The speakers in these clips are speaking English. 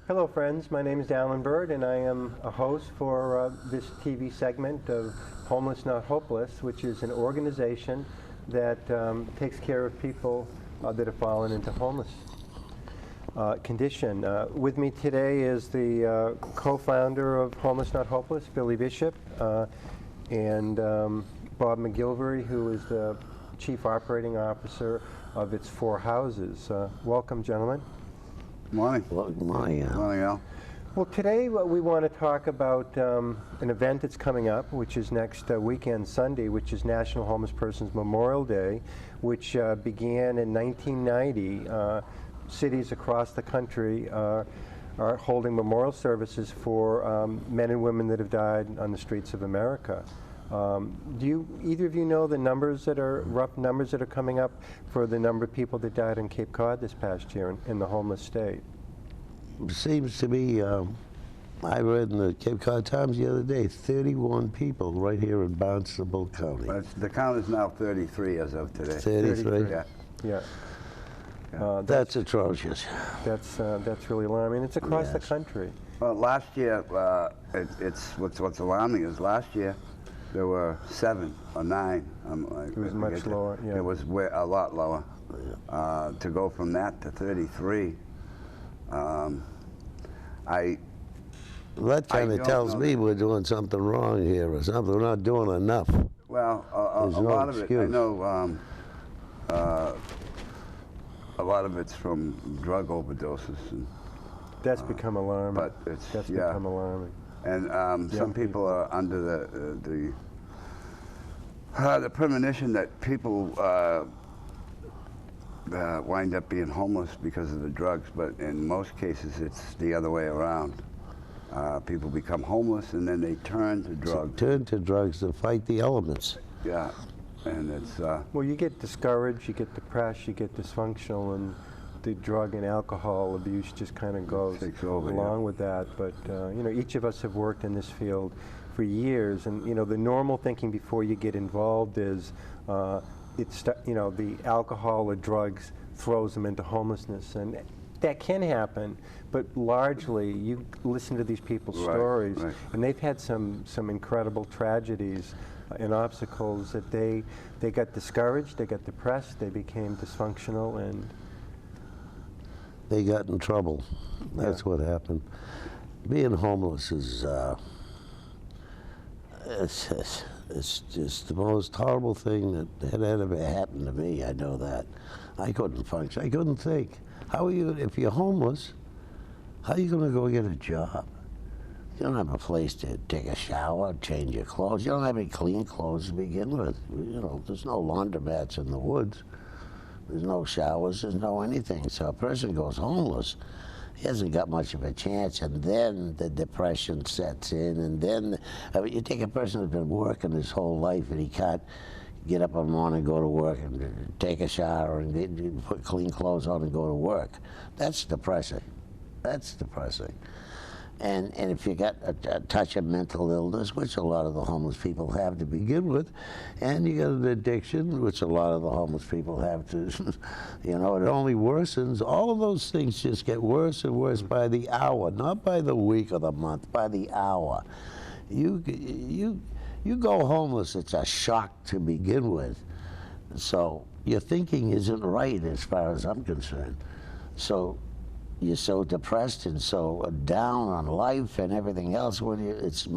Hello friends, my name is Alan Burt and I am a host for this TV segment of Homeless Not Hopeless, which is an organization that takes care of people that have fallen into homeless condition. With me today is the co-founder of Homeless Not Hopeless, Billy Bishop, and Bob McGillveary, who is the Chief Operating Officer of its 4 houses. Welcome, gentlemen. Morning. Well, good morning, Al. Morning, Al. Well, today we want to talk about an event that's coming up, which is next weekend, Sunday, which is National Homeless Persons Memorial Day, which began in 1990. Cities across the country are holding memorial services for men and women that have died on the streets of America. Do either of you know the numbers that are, rough numbers that are coming up for the number of people that died in Cape Cod this past year in the homeless state? Seems to be, I read in the Cape Cod Times the other day, 31 people right here in Barnstable County. The count is now 33 as of today. 33? Yeah. Yeah. That's atrocious. That's really alarming. It's across the country. Well, last year, what's alarming is last year there were 7 or 9. It was much lower. Yeah. It was a lot lower. To go from that to 33. That kind of tells me we're doing something wrong here or something. We're not doing enough. Well, a lot of it, I know, a lot of it's from drug overdoses. And, that's become alarming. But it's, that's become alarming. And some people are under the premonition that people wind up being homeless because of the drugs, but in most cases it's the other way around. People become homeless and then they turn to drugs. Turn to drugs to fight the elements. Yeah, and it's... well, you get discouraged, you get depressed, you get dysfunctional, and the drug and alcohol abuse just kind of goes along with that. But you know, each of us have worked in this field for years, and you know, the normal thinking before you get involved is you know, the alcohol or drugs throws them into homelessness, and that can happen, but largely you listen to these people's stories, and they've had some incredible tragedies and obstacles that they got discouraged, they got depressed, they became dysfunctional, and they got in trouble. That's what happened. Being homeless is it's just the most horrible thing that had ever happened to me. I know that. I couldn't function. I couldn't think. How are you, if you're homeless, how are you going to go get a job? You don't have a place to take a shower, change your clothes. You don't have any clean clothes to begin with. You know, there's no laundromats in the woods. There's no showers, there's no anything. So a person goes homeless, he hasn't got much of a chance, and then the depression sets in, and then you take a person who's been working his whole life and he can't get up in the morning and go to work and take a shower and put clean clothes on and go to work. That's depressing. That's depressing. And if you got a touch of mental illness, which a lot of the homeless people have to begin with, and you got an addiction, which a lot of the homeless people have to, you know, it only worsens. All of those things just get worse and worse by the hour, not by the week or the month, by the hour. You go homeless, it's a shock to begin with. So your thinking isn't right as far as I'm concerned. So you're so depressed and so down on life and everything else. It's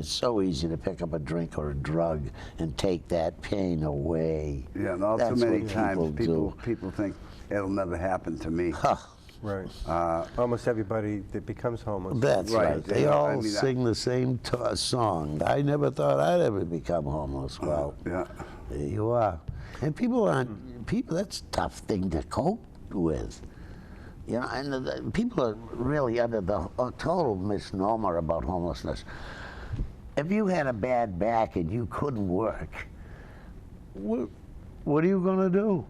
so easy to pick up a drink or a drug and take that pain away. Yeah, and all too many times people think it'll never happen to me. Huh. Right. Almost everybody that becomes homeless. That's right. They all sing the same song. I never thought I'd ever become homeless. Well, yeah. There you are. And people aren't, that's a tough thing to cope with. You know, and people are really under the total misnomer about homelessness. If you had a bad back and you couldn't work, what are you going to do?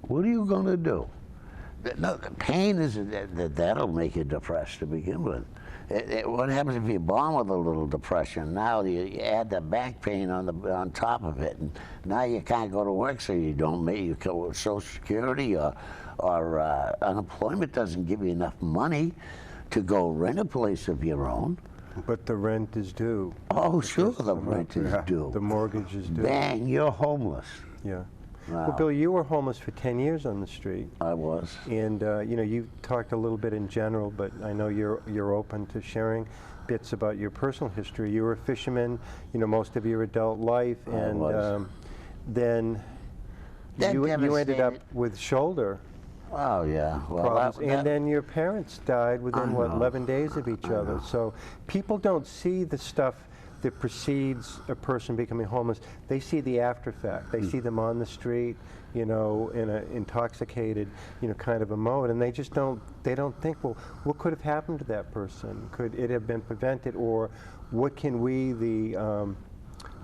What are you going to do? No, the pain that'll make you depressed to begin with. What happens if you're born with a little depression? Now you add the back pain on top of it, and now you can't go to work, so you don't make you go with Social Security or unemployment doesn't give you enough money to go rent a place of your own. But the rent is due. Oh, sure, the rent is due. The mortgage is due. Bang, you're homeless. Yeah. Wow. Well, Bill, you were homeless for 10 years on the street. I was. And, you know, you talked a little bit in general, but I know you're open to sharing bits about your personal history. You were a fisherman, you know, most of your adult life. And then you ended up with shoulder Oh, yeah. Well, problems. And then your parents died within, what, 11 days of each other. So people don't see the stuff that precedes a person becoming homeless. They see the after effect. They see them on the street, you know, in an intoxicated, you know, kind of a mode, and they just don't think, well, what could have happened to that person? Could it have been prevented, or what can we, the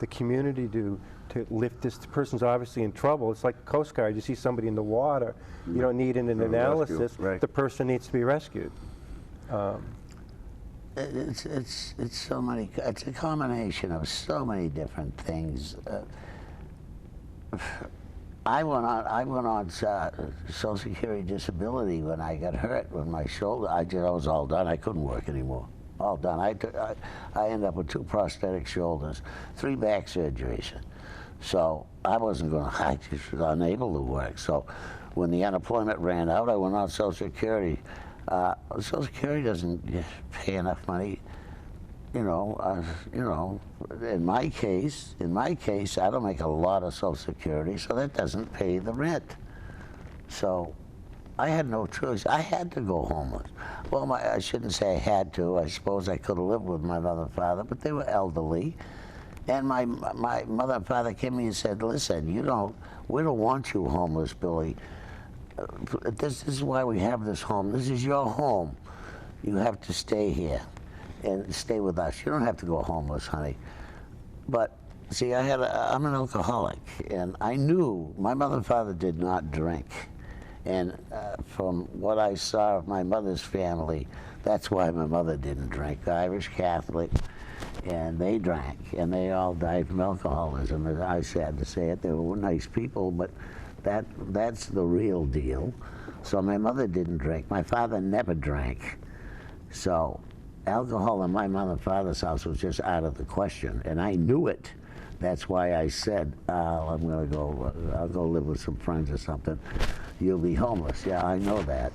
community, do to lift this? The person's obviously in trouble. It's like Coast Guard. You see somebody in the water, you don't need an analysis. Right. The person needs to be rescued. It's so many. It's a combination of so many different things. I went on Social Security disability when I got hurt with my shoulder. I was all done. I couldn't work anymore. All done. I ended up with 2 prosthetic shoulders, 3 back surgeries. So I wasn't going to. I just was unable to work. So when the unemployment ran out, I went on Social Security. Social Security doesn't pay enough money, you know. In my case, I don't make a lot of Social Security, so that doesn't pay the rent. So I had no choice. I had to go homeless. Well, I shouldn't say I had to. I suppose I could have lived with my mother and father, but they were elderly. And my mother and father came to me and said, "Listen, we don't want you homeless, Billy. This is why we have this home. This is your home. You have to stay here and stay with us. You don't have to go homeless, honey." But see, I'm an alcoholic, and I knew my mother and father did not drink. And from what I saw of my mother's family, that's why my mother didn't drink. Irish Catholic, and they drank, and they all died from alcoholism. And I sad to say it, they were nice people, but that's the real deal. So my mother didn't drink. My father never drank. So alcohol in my mother and father's house was just out of the question, and I knew it. That's why I said, I'll go live with some friends or something. You'll be homeless. Yeah, I know that.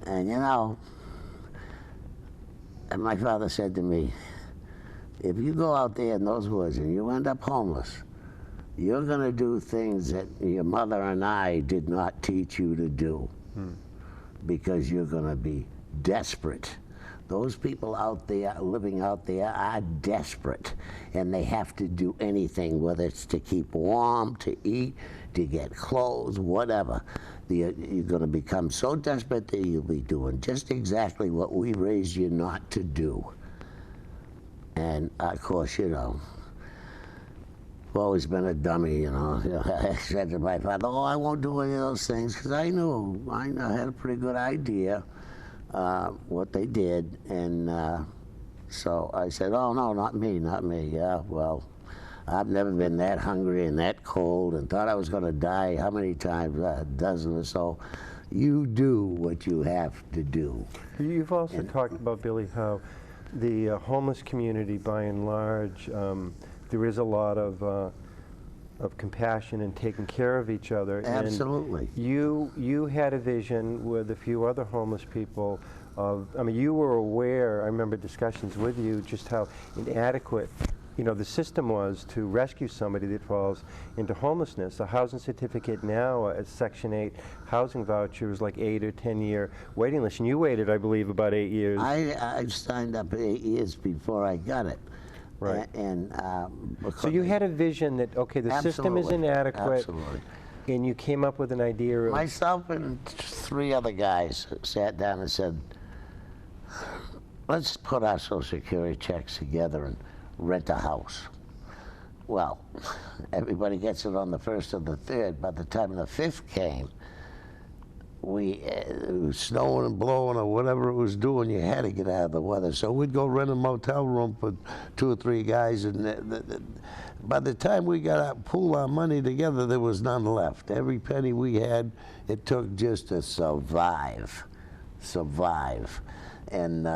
And you know, and my father said to me, if you go out there in those woods and you end up homeless, you're going to do things that your mother and I did not teach you to do, because you're going to be desperate. Those people out there, living out there, are desperate, and they have to do anything, whether it's to keep warm, to eat, to get clothes, whatever. You're going to become so desperate that you'll be doing just exactly what we raised you not to do. And of course, you know, I've always been a dummy, you know. I said to my father, "Oh, I won't do any of those things," because I had a pretty good idea what they did. And so I said, "Oh, no, not me, not me." Yeah, well, I've never been that hungry and that cold and thought I was going to die how many times? A dozen or so. You do what you have to do. You've also talked about, Billy, how the homeless community, by and large, there is a lot of compassion and taking care of each other. Absolutely. And you had a vision with a few other homeless people of, I mean, you were aware, I remember discussions with you, just how inadequate, you know, the system was to rescue somebody that falls into homelessness. A housing certificate now, a Section 8 housing voucher, is like 8 or 10 year waiting list. And you waited, I believe, about 8 years. I signed up 8 years before I got it. Right. So you had a vision that, okay, the system is inadequate. Absolutely. And you came up with an idea of... Myself and 3 other guys sat down and said, let's put our Social Security checks together and rent a house. Well, everybody gets it on the 1st or the 3rd. By the time the 5th came, it was snowing and blowing or whatever it was doing, you had to get out of the weather. So we'd go rent a motel room for 2 or 3 guys, and by the time we pulled our money together, there was none left. Every penny we had, it took just to survive. and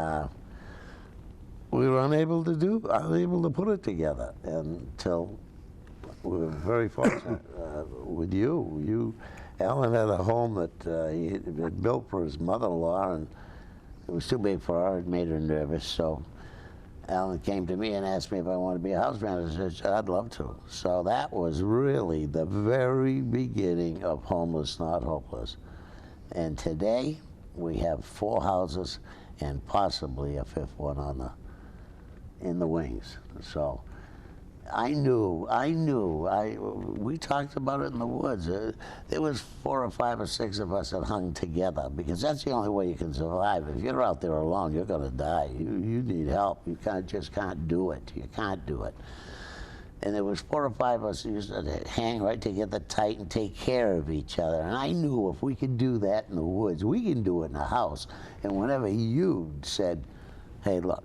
we were unable to put it together until we were very fortunate with you. Alan had a home that he had built for his mother-in-law, and it was too big for her. It made her nervous, so Alan came to me and asked me if I wanted to be a house manager. I said, I'd love to. So that was really the very beginning of Homeless Not Hopeless. And today, we have 4 houses and possibly a 5th one in the wings. So we talked about it in the woods. There was 4 or 5 or 6 of us that hung together, because that's the only way you can survive. If you're out there alone, you're going to die. You need help. You just can't do it. You can't do it. And there was 4 or 5 of us who used to hang right together tight and take care of each other. And I knew if we could do that in the woods, we can do it in the house. And whenever you said, hey, look,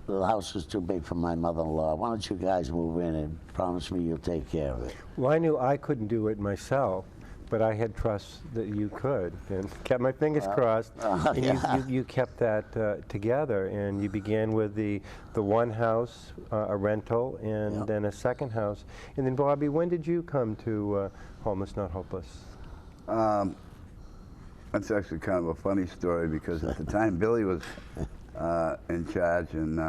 the house is too big for my mother-in-law, why don't you guys move in and promise me you'll take care of it? Well, I knew I couldn't do it myself, but I had trust that you could, and kept my fingers crossed. And yeah. you kept that together, and you began with the one house, a rental, and then a second house. And then, Bobby, when did you come to Homeless Not Hopeless? That's actually kind of a funny story, because at the time Billy was in charge, and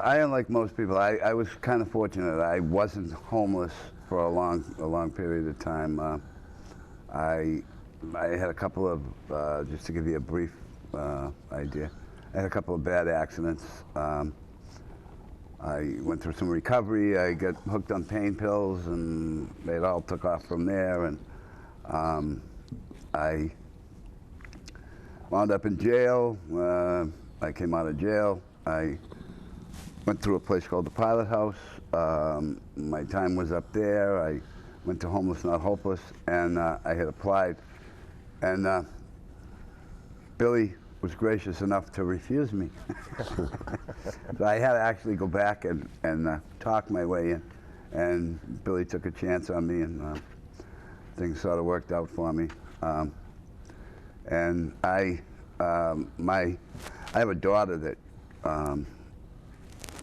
I, unlike most people, I was kind of fortunate. I wasn't homeless for a long period of time. I had a couple of, just to give you a brief idea, I had a couple of bad accidents. I went through some recovery. I got hooked on pain pills, and it all took off from there. And I wound up in jail. I came out of jail. I went through a place called the Pilot House. My time was up there. I went to Homeless Not Hopeless, and I had applied. And Billy was gracious enough to refuse me. So I had to actually go back and talk my way in. And Billy took a chance on me, and things sort of worked out for me. And I have a daughter that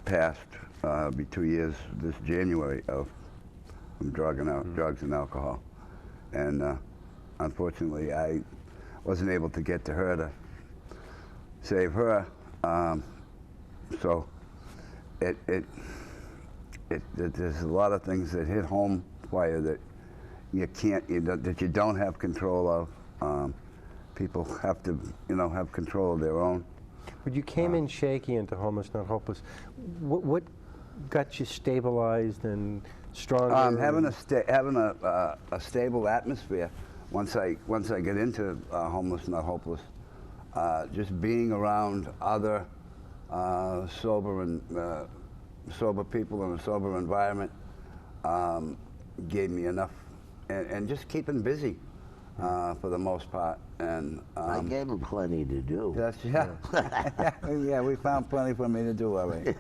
passed, be 2 years this January from drugs and alcohol. And unfortunately, I wasn't able to get to her to save her. So there's a lot of things that hit home for you that that you don't have control of. People have to, have control of their own. But you came in shaky into Homeless Not Hopeless. What got you stabilized and stronger? Having a stable atmosphere. Once I get into Homeless Not Hopeless, just being around other sober people in a sober environment gave me enough, and just keeping busy for the most part. And I gave him plenty to do. Yeah, we found plenty for me to do already.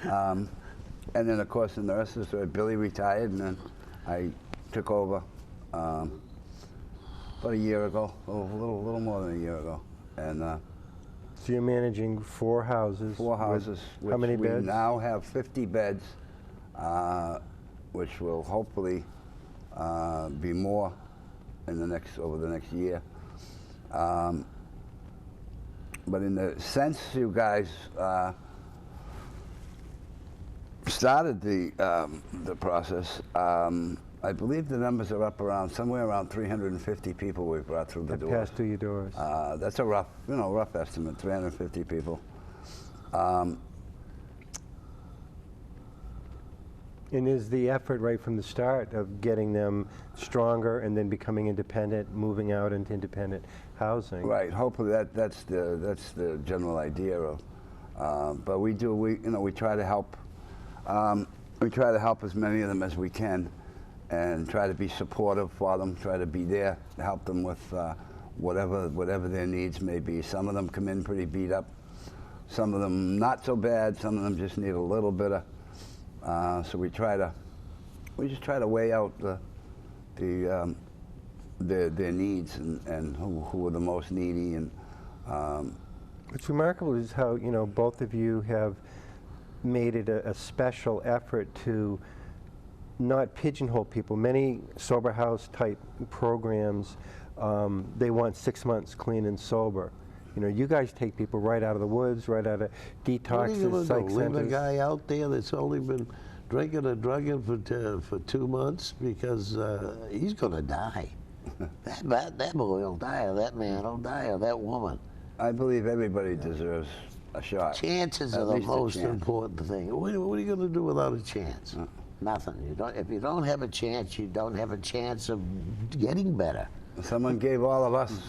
And then, of course, the nurses. Billy retired, and then I took over about a year ago, a little more than a year ago. And so you're managing 4 houses. 4 houses. How many beds? We now have 50 beds, which will hopefully be more over the next year. But in the sense you guys started the process, I believe the numbers are up somewhere around 350 people we've brought through the doors. Passed through your doors. That's a rough estimate, 350 people. And is the effort right from the start of getting them stronger and then becoming independent, moving out into independent housing? Right. Hopefully that's the general idea of. But we try to help. We try to help as many of them as we can, and try to be supportive for them. Try to be there to help them with whatever their needs may be. Some of them come in pretty beat up. Some of them not so bad. Some of them just need a little bit of. So we just try to weigh out the their needs and who are the most needy. And what's remarkable is how, you know, both of you have made it a special effort to not pigeonhole people. Many sober house type programs, they want 6 months clean and sober. You know, you guys take people right out of the woods, right out of detoxes, psych Leave a centers. guy out there that's only been drinking or drugging for 2 months because he's going to die. that boy will die, or that man will die, or that woman. I believe everybody deserves a shot. Chances are the most important thing. What are you going to do without a chance? Nothing. If you don't have a chance, you don't have a chance of getting better. Someone gave all of us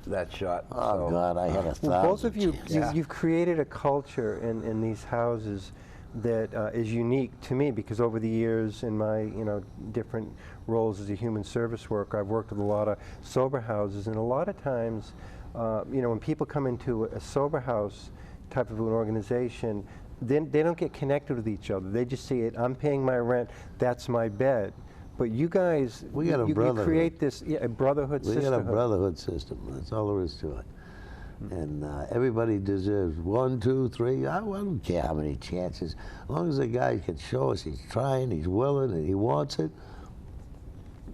that shot. Oh, God, I had 1,000 Well, both of you, chances. you've created a culture in these houses that is unique to me, because over the years in my, you know, different roles as a human service worker, I've worked with a lot of sober houses, and a lot of times, you know, when people come into a sober house type of an organization, then they don't get connected with each other. They just see it, I'm paying my rent, that's my bed. But you guys, We got a you brotherhood. create this, a brotherhood We system. got a brotherhood system. That's all there is to it. And everybody deserves 1, 2, 3. I don't care how many chances. As long as the guy can show us he's trying, he's willing, and he wants it,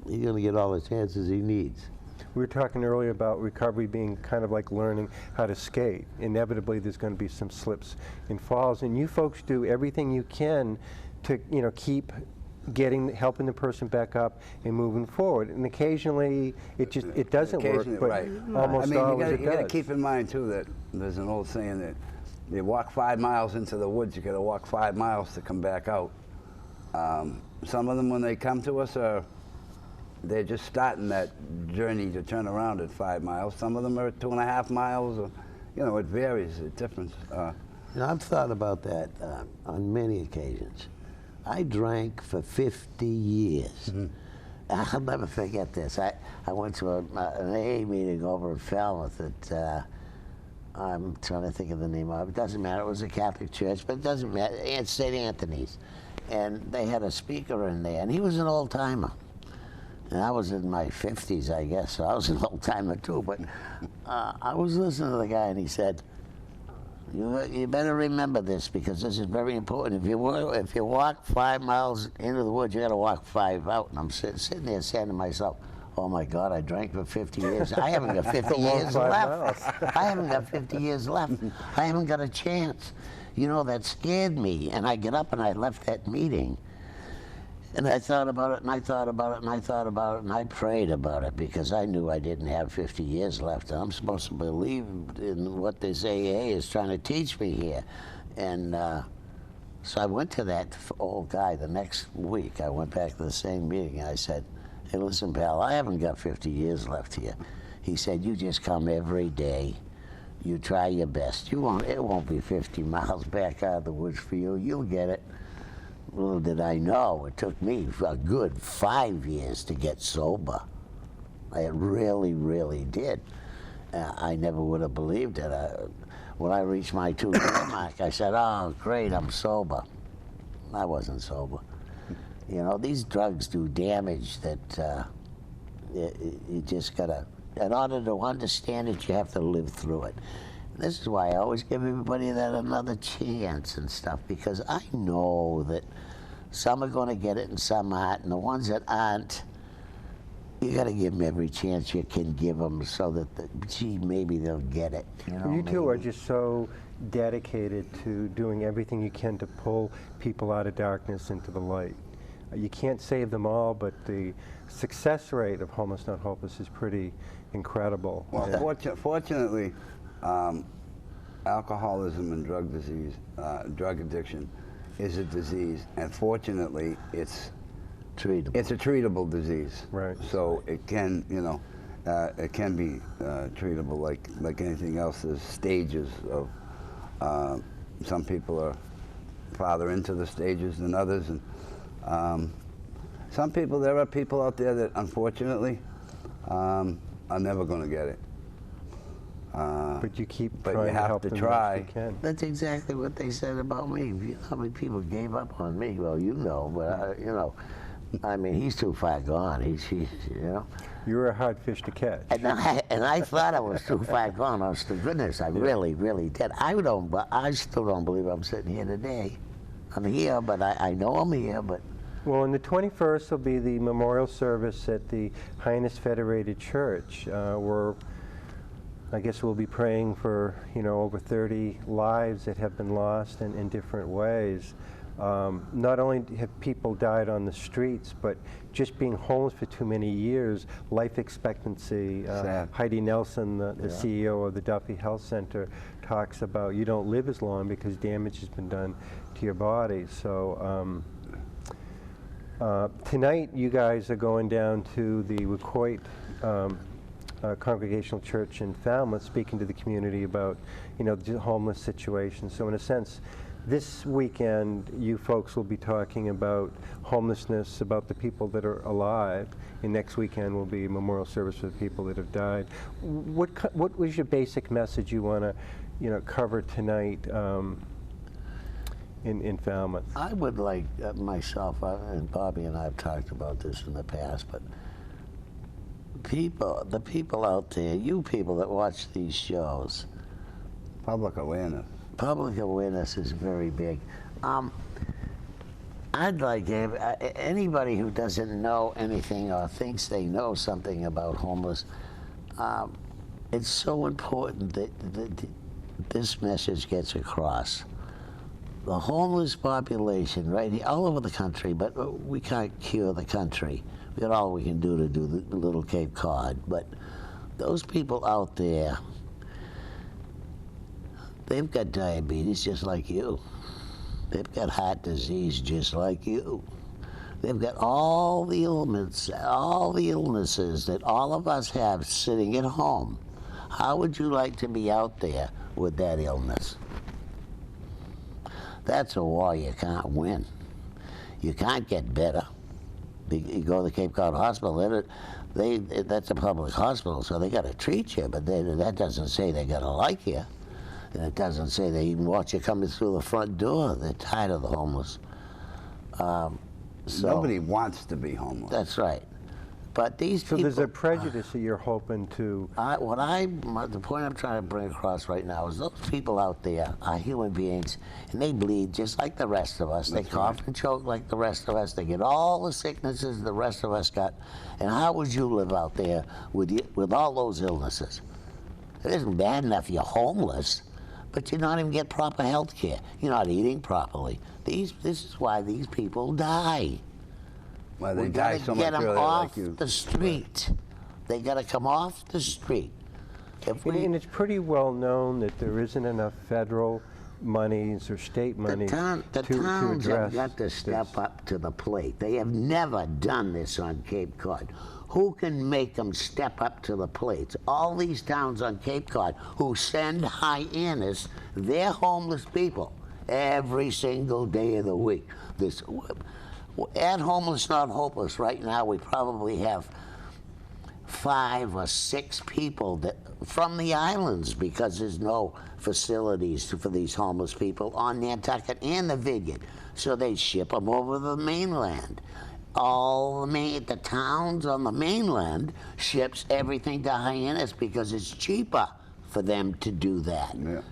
he's going to get all the chances he needs. We were talking earlier about recovery being kind of like learning how to skate. Inevitably, there's going to be some slips and falls, and you folks do everything you can to, you know, keep helping the person back up and moving forward. And occasionally, it doesn't work, but right. almost always it you got to does. keep in mind too that there's an old saying that you walk 5 miles into the woods, you got to walk 5 miles to come back out. Some of them, when they come to us, they're just starting that journey to turn around at 5 miles. Some of them are at 2.5 miles. Or, you know, it varies. It different. You know, I've thought about that on many occasions. I drank for 50 years. I'll never forget this. I went to an AA meeting over in Falmouth that I'm trying to think of the name of it. It doesn't matter. It was a Catholic church, but it doesn't matter. It's St. Anthony's. And they had a speaker in there, and he was an old-timer. And I was in my 50s, I guess, so I was an old-timer too. But I was listening to the guy, and he said, you better remember this, because this is very important. If you walk 5 miles into the woods, you got to walk 5 out. And I'm sitting there saying to myself, oh my God, I drank for 50 years. I haven't got 50 years left. I haven't got 50 years left. I haven't got a chance. You know, that scared me. And I get up and I left that meeting. And I thought about it, and I thought about it, and I thought about it, and I prayed about it, because I knew I didn't have 50 years left. And I'm supposed to believe in what this AA is trying to teach me here. And so I went to that old guy the next week. I went back to the same meeting, and I said, hey, listen, pal, I haven't got 50 years left here. He said, you just come every day. You try your best. It won't be 50 miles back out of the woods for you. You'll get it. Little did I know, it took me a good 5 years to get sober. It really, really did. I never would have believed it. When I reached my 2-year mark, I said, oh, great, I'm sober. I wasn't sober. You know, these drugs do damage that you just gotta, in order to understand it, you have to live through it. This is why I always give everybody that another chance and stuff, because I know that some are going to get it and some aren't, and the ones that aren't, you got to give them every chance you can give them, so that, gee, maybe they'll get it. You know, You two are just so dedicated to doing everything you can to pull people out of darkness into the light. You can't save them all, but the success rate of Homeless Not Hopeless is pretty incredible. Well, fortunately, alcoholism and drug addiction is a disease, and fortunately, it's treatable. It's a treatable disease. Right. So it can, you know, it can be treatable like anything else. There's stages of. Some people are farther into the stages than others, and there are people out there that unfortunately are never going to get it. But you keep But trying you have to help to them try. as you can. That's exactly what they said about me. You know how many people gave up on me? Well, you know, but you know, I mean, he's too far gone. He's you know. You're a hard fish to catch. And I thought I was too far gone. Honest to goodness, I really, really did. I still don't believe I'm sitting here today. I'm here, but I know I'm here, but. Well, on the 21st will be the memorial service at the Highness Federated Church, where I guess we'll be praying for, over 30 lives that have been lost in different ways. Not only have people died on the streets, but just being homeless for too many years, life expectancy. Heidi Nelson, the CEO of the Duffy Health Center, talks about you don't live as long because damage has been done to your body. So tonight you guys are going down to the Wacoit Congregational Church in Falmouth, speaking to the community about the homeless situation. So in a sense, this weekend, you folks will be talking about homelessness, about the people that are alive, and next weekend will be a memorial service for the people that have died. What was your basic message you want to, cover tonight in Falmouth? I would like myself, and Bobby and I have talked about this in the past, but the people out there, you people that watch these shows, Public awareness. Public awareness is very big. I'd like anybody who doesn't know anything or thinks they know something about homeless, it's so important that this message gets across. The homeless population, right here, all over the country, but we can't cure the country. We got all we can do to do the little Cape Cod, but those people out there, they've got diabetes just like you. They've got heart disease just like you. They've got all the illnesses that all of us have sitting at home. How would you like to be out there with that illness? That's a war you can't win. You can't get better. You go to the Cape Cod Hospital, that's a public hospital, so they got to treat you, but that doesn't say they got to like you. And it doesn't say they even watch you coming through the front door. They're tired of the homeless. Nobody wants to be homeless. That's right. But these people... So there's a prejudice that you're hoping to... the point I'm trying to bring across right now is those people out there are human beings, and they bleed just like the rest of us. They cough and choke like the rest of us. They get all the sicknesses the rest of us got. And how would you live out there with all those illnesses? It isn't bad enough you're homeless, but you don't even get proper health care. You're not eating properly. This is why these people die. Well, they We die gotta so get much them earlier, off like you. the street. They gotta come off the street. And it's pretty well known that there isn't enough federal monies or state monies the to towns address have got to step up to the plate. They have never done this on Cape Cod. Who can make them step up to the plate? All these towns on Cape Cod who send hyenas, they're homeless people every single day of the week. At Homeless Not Hopeless right now, we probably have 5 or 6 people from the islands, because there's no facilities for these homeless people on Nantucket and the Vigan. So they ship them over the mainland. The towns on the mainland ships everything to Hyannis because it's cheaper for them to do that. Yeah.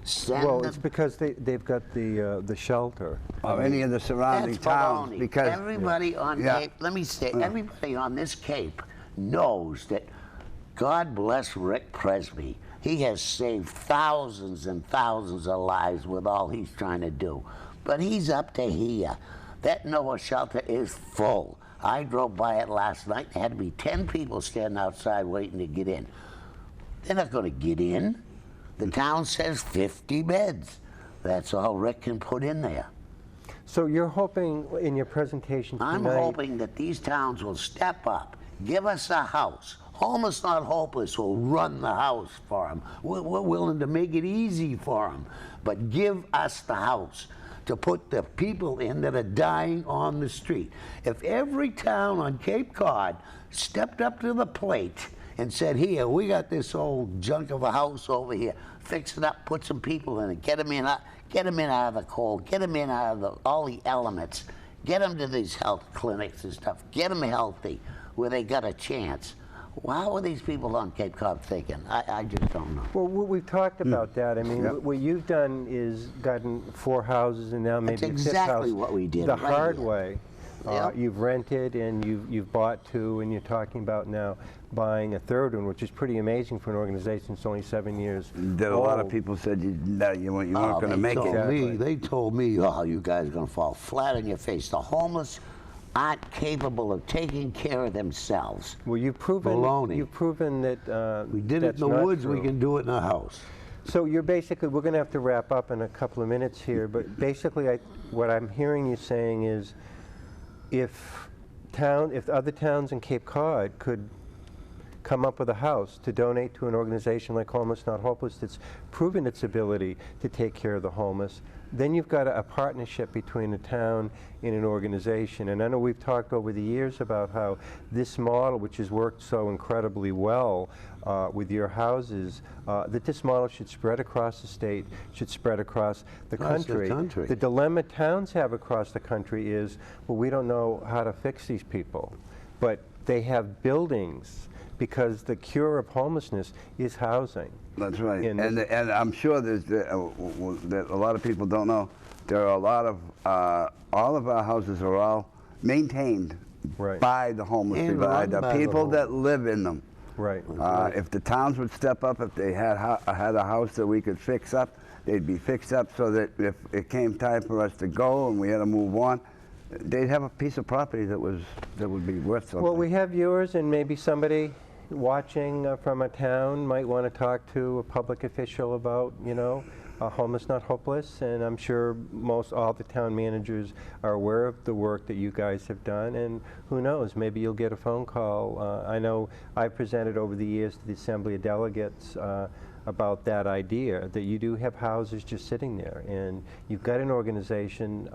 Well, it's because they've got the shelter. Or any of the surrounding That's towns. baloney. Because Everybody on Cape, let me say, everybody on this Cape knows that, God bless Rick Presby, he has saved thousands and thousands of lives with all he's trying to do. But he's up to here. That Noah shelter is full. I drove by it last night. There had to be 10 people standing outside waiting to get in. They're not going to get in. The town says 50 beds. That's all Rick can put in there. So you're hoping in your presentation tonight... I'm hoping that these towns will step up, give us a house. Homeless Not Hopeless will run the house for them. We're willing to make it easy for them, but give us the house to put the people in that are dying on the street. If every town on Cape Cod stepped up to the plate and said, here, we got this old junk of a house over here, fix it up, put some people in it, get them in out of the cold, get them in out of all the elements, Get them to these health clinics and stuff. Get them healthy where they got a chance. How are these people on Cape Cod thinking? I just don't know. Well, we've talked about that. I mean, what you've done is gotten 4 houses and now maybe That's a 5th exactly house what we did the right hard here. way. Yep. You've rented and you've bought 2, and you're talking about now buying a 3rd one, which is pretty amazing for an organization that's only 7 years That a lot of people said you weren't going to make it. Exactly. They told me, oh, you guys are going to fall flat on your face. The homeless aren't capable of taking care of themselves. Well, you've proven Baloney. You've proven that We did it in the woods, we can do it in a house. So you're basically, we're going to have to wrap up in a couple of minutes here, but basically what I'm hearing you saying is if other towns in Cape Cod could come up with a house to donate to an organization like Homeless Not Hopeless that's proven its ability to take care of the homeless, then you've got a partnership between a town and an organization. And I know we've talked over the years about how this model, which has worked so incredibly well with your houses, that this model should spread across the state, should spread across the country. The dilemma towns have across the country is, well, we don't know how to fix these people, but they have buildings because the cure of homelessness is housing. That's right. And I'm sure that a lot of people don't know, there are a lot of, all of our houses are all maintained by the homeless people, by the people that live in them. Right. If the towns would step up, if they had a house that we could fix up, they'd be fixed up so that if it came time for us to go and we had to move on, they'd have a piece of property that would be worth something. Well, we have yours, and maybe somebody watching from a town might want to talk to a public official about, Homeless Not Hopeless, and I'm sure all the town managers are aware of the work that you guys have done, and who knows, maybe you'll get a phone call. I know I've presented over the years to the Assembly of Delegates about that idea, that you do have houses just sitting there, and you've got an organization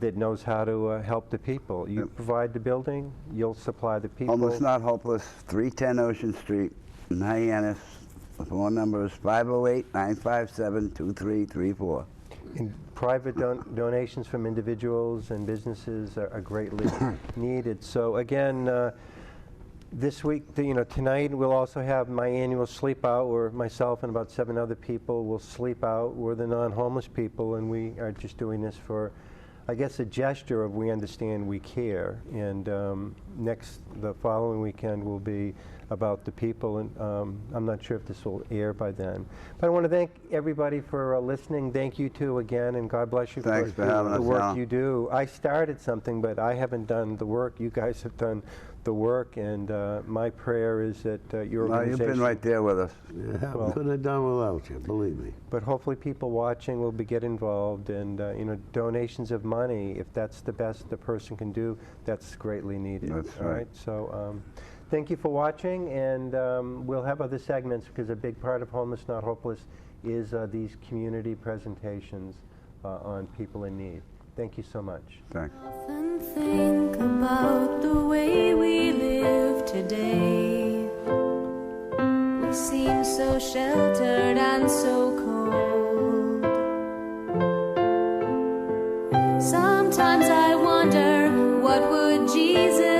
that knows how to help the people. You provide the building, you'll supply the people. Homeless Not Hopeless, 310 Ocean Street in Hyannis. The phone number is 508-957-2334. And private donations from individuals and businesses are greatly needed. So again, this week, tonight we'll also have my annual sleep out where myself and about 7 other people will sleep out. We're the non-homeless people, and we are just doing this for, I guess, a gesture of we understand we care. And the following weekend will be about the people, and I'm not sure if this will air by then. But I want to thank everybody for listening. Thank you too again, and God bless you for the work you do. I started something, but I haven't done the work. You guys have done the work, and my prayer is that your organization... You've been right there with us. Yeah, we couldn't have done without you, believe me. But hopefully people watching will get involved, and donations of money, if that's the best the person can do, that's greatly needed. That's all right. So thank you for watching, and we'll have other segments, because a big part of Homeless Not Hopeless is these community presentations on people in need. Thank you so much. Thanks. Often think about the way we live today. We seem so sheltered and so cold. Sometimes I wonder, what would Jesus